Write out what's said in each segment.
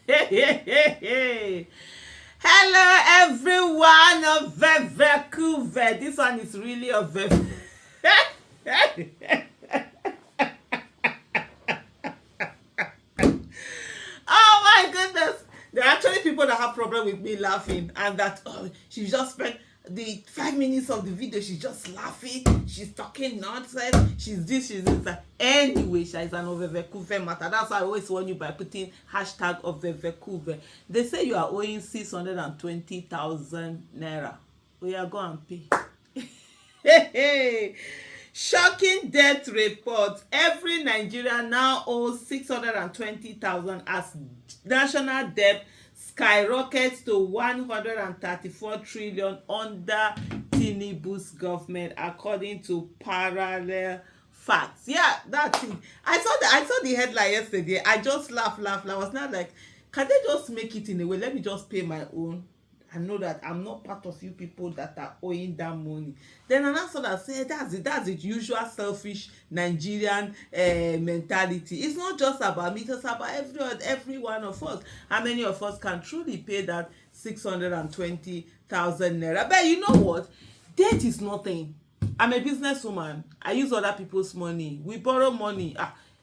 Hello, everyone of Ovevekuve. This one is really Ovevekuve. Oh my goodness. There are actually people that have problem with me laughing, and that she just spent the 5 minutes of the video, she's just laughing, she's talking nonsense, she's this, she's this. Anyway, she is an Ovevekuve matter. That's why I always warn you by putting hashtag Ovevekuve. They say you are owing 620,000 naira. We are going to pay. Hey. Shocking debt report. Every Nigerian now owes 620,000 as national debt skyrockets to 134 trillion under Tinubu's government, according to parallel facts. Yeah, that's it. I saw the headline yesterday. I just laughed. I was not like, can they just make it in a way? Let me just pay my own. I know that I'm not part of you people that are owing that money. Then another sort of say that's the usual selfish Nigerian mentality. It's not just about me, it's about every one of us. How many of us can truly pay that 620,000 naira? But you know what? Debt is nothing. I'm a businesswoman. I use other people's money. We borrow money.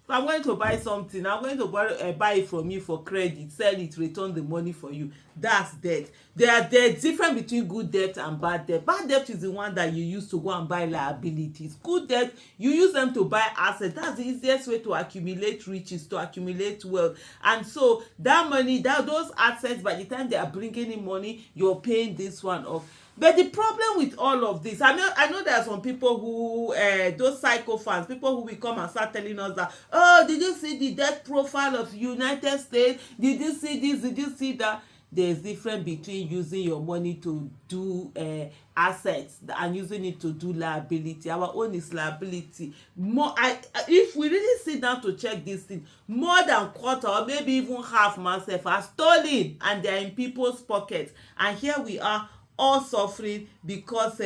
If I'm going to buy something, I'm going to buy it from you for credit, sell it, return the money for you. That's debt. There are debts different between good debt and bad debt. Bad debt is the one that you use to go and buy liabilities. Good debt, you use them to buy assets. That's the easiest way to accumulate riches, to accumulate wealth. And so that money, those assets, by the time they are bringing in money, you're paying this one off. But the problem with all of this, I know there are some people who, those psycho fans, people who will come and start telling us that, oh, did you see the debt profile of United States? Did you see this? Did you see that? There's difference between using your money to do assets and using it to do liability. Our own is liability. If we really sit down to check this thing, more than quarter or maybe even half myself are stolen and they're in people's pockets. And here we are, all suffering because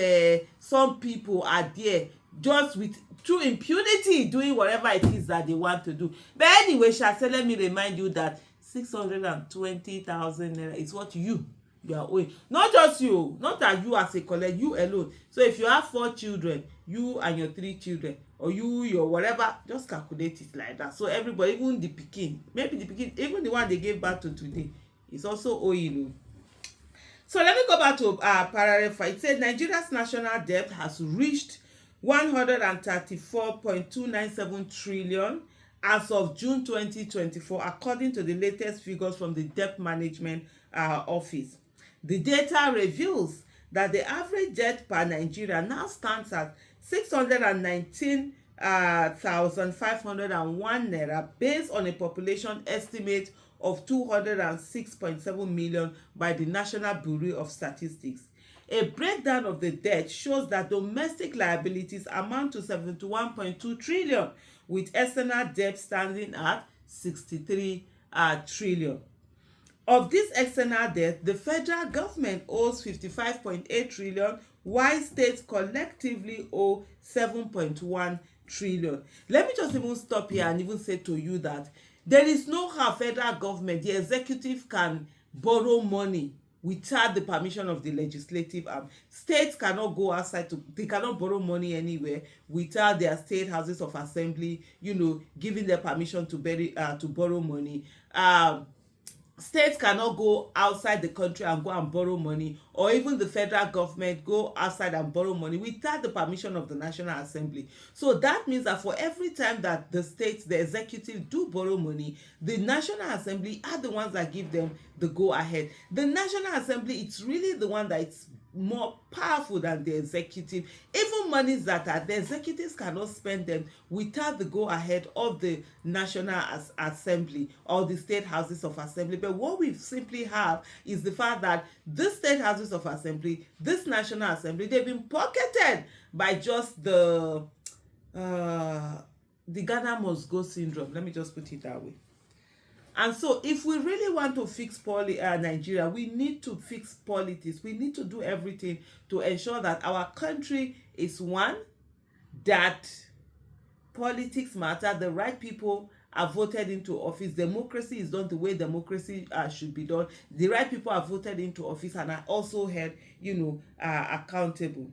some people are there just with through impunity doing whatever it is that they want to do. But anyway, Shase, let me remind you that 620,000 naira is what you are owing. Not just you, not that you as a collect, you alone. So if you have 4 children, you and your 3 children, or your whatever, just calculate it like that. So everybody, even the pikin, maybe the pikin, even the one they gave birth to today, is also owing. So let me go back to parallel fact. It said Nigeria's national debt has reached 134.297 trillion as of June 2024, according to the latest figures from the Debt Management Office. The data reveals that the average debt per Nigeria now stands at 619,501 naira, based on a population estimate of 206.7 million by the National Bureau of Statistics. A breakdown of the debt shows that domestic liabilities amount to 71.2 trillion, with external debt standing at 63 trillion. Of this external debt, the federal government owes 55.8 trillion, while states collectively owe 7.1 trillion. Let me just even stop here and even say to you that there is no how federal government, the executive, can borrow money without the permission of the legislative arm. States cannot go outside they cannot borrow money anywhere without their state houses of assembly, giving them permission to borrow money. States cannot go outside the country and go and borrow money, or even the federal government go outside and borrow money without the permission of the National Assembly. So that means that for every time that the states, the executive, do borrow money, the National Assembly are the ones that give them the go ahead. The National Assembly, it's really the one that it's more powerful than the executive. Even monies that are the executives cannot spend them without the go ahead of the National Assembly or the state houses of assembly. But what we simply have is the fact that this state houses of assembly, this National Assembly, they've been pocketed by just the Ghana must go syndrome. Let me just put it that way. And so if we really want to fix Nigeria, we need to fix politics. We need to do everything to ensure that our country is one, that politics matter, the right people are voted into office. Democracy is done the way democracy should be done. The right people are voted into office and are also held, accountable.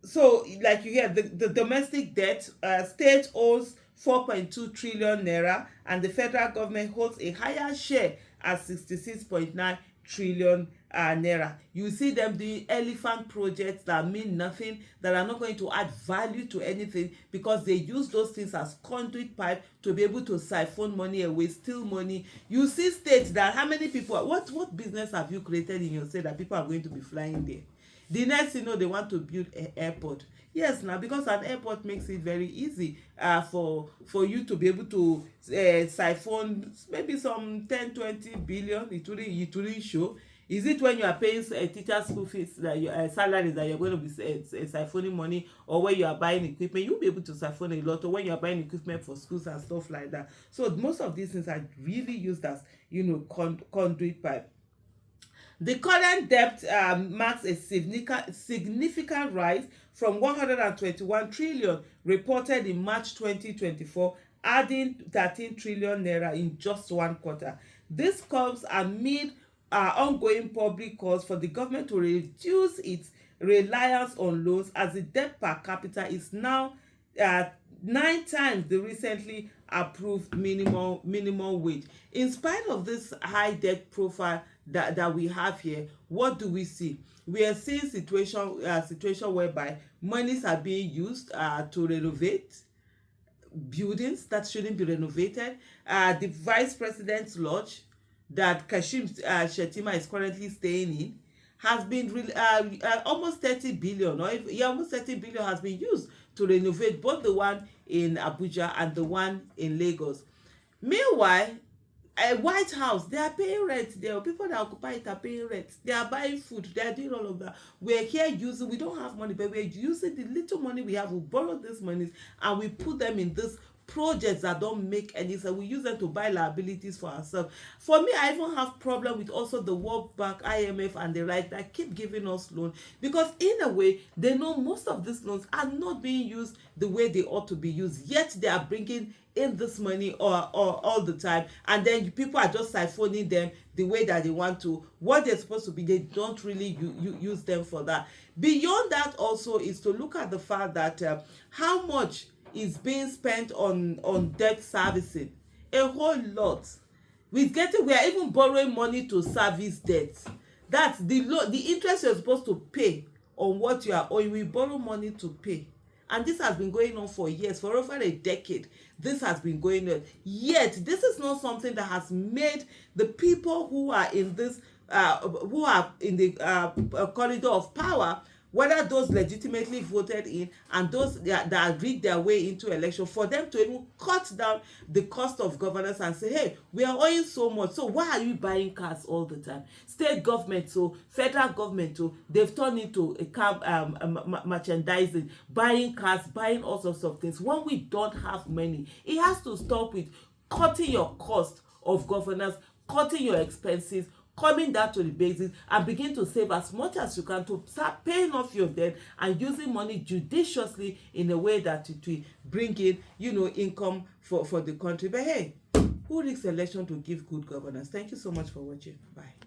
So like you hear, the domestic debt, state owes 4.2 trillion naira, and the federal government holds a higher share at 66.9 trillion naira. You see them doing elephant projects that mean nothing, that are not going to add value to anything, because they use those things as conduit pipe to be able to siphon money away, steal money. You see states that, how many people, what business have you created in your state that people are going to be flying there? The next they want to build an airport. Yes, now because an airport makes it very easy for you to be able to siphon maybe some 10-20 billion. It wouldn't show. Is it when you are paying a teacher school fees, that your salaries, that you're going to be siphoning money, or when you are buying equipment? You'll be able to siphon a lot, or when you are buying equipment for schools and stuff like that. So most of these things are really used as conduit pipe. The current debt marks a significant rise from 121 trillion reported in March 2024, adding 13 trillion naira in just one quarter. This comes amid ongoing public calls for the government to reduce its reliance on loans, as the debt per capita is now 9 times the recently approved minimum wage. In spite of this high debt profile that we have here, what do we see? We are seeing situation whereby monies are being used to renovate buildings that shouldn't be renovated. The vice president's lodge that Kashim Shettima is currently staying in has been almost 30 billion, almost 30 billion has been used to renovate both the one in Abuja and the one in Lagos. Meanwhile, White House, they are paying rent. There are people that occupy it are paying rent. They are buying food. They are doing all of that. We're here we don't have money, but we're using the little money we have. We borrow these monies and we put them in this projects that don't make any sense. We use them to buy liabilities for ourselves. For me, I even have problem with also the World Bank, IMF, and the like that keep giving us loans, because in a way they know most of these loans are not being used the way they ought to be used, yet they are bringing in this money or all the time, and then people are just siphoning them the way that they want to. What they're supposed to be, they don't really use them for that. Beyond that also is to look at the fact that how much is being spent on debt servicing. A whole lot. We are even borrowing money to service debt. That's the interest you're supposed to pay on what you are owing. We borrow money to pay, and this has been going on for years, for over a decade. This has been going on, yet this is not something that has made the people who are in this who are in the corridor of power, whether those legitimately voted in and those that read their way into election, for them to even cut down the cost of governance and say, hey, we are owing so much, so why are you buying cars all the time? State government, so federal government, so they've turned into a car merchandising, buying cars, buying all sorts of things. When we don't have money, it has to stop with cutting your cost of governance, cutting your expenses, coming down to the basics, and begin to save as much as you can to start paying off your debt and using money judiciously in a way that it will bring in, income for the country. But hey, who risks election to give good governance? Thank you so much for watching. Bye.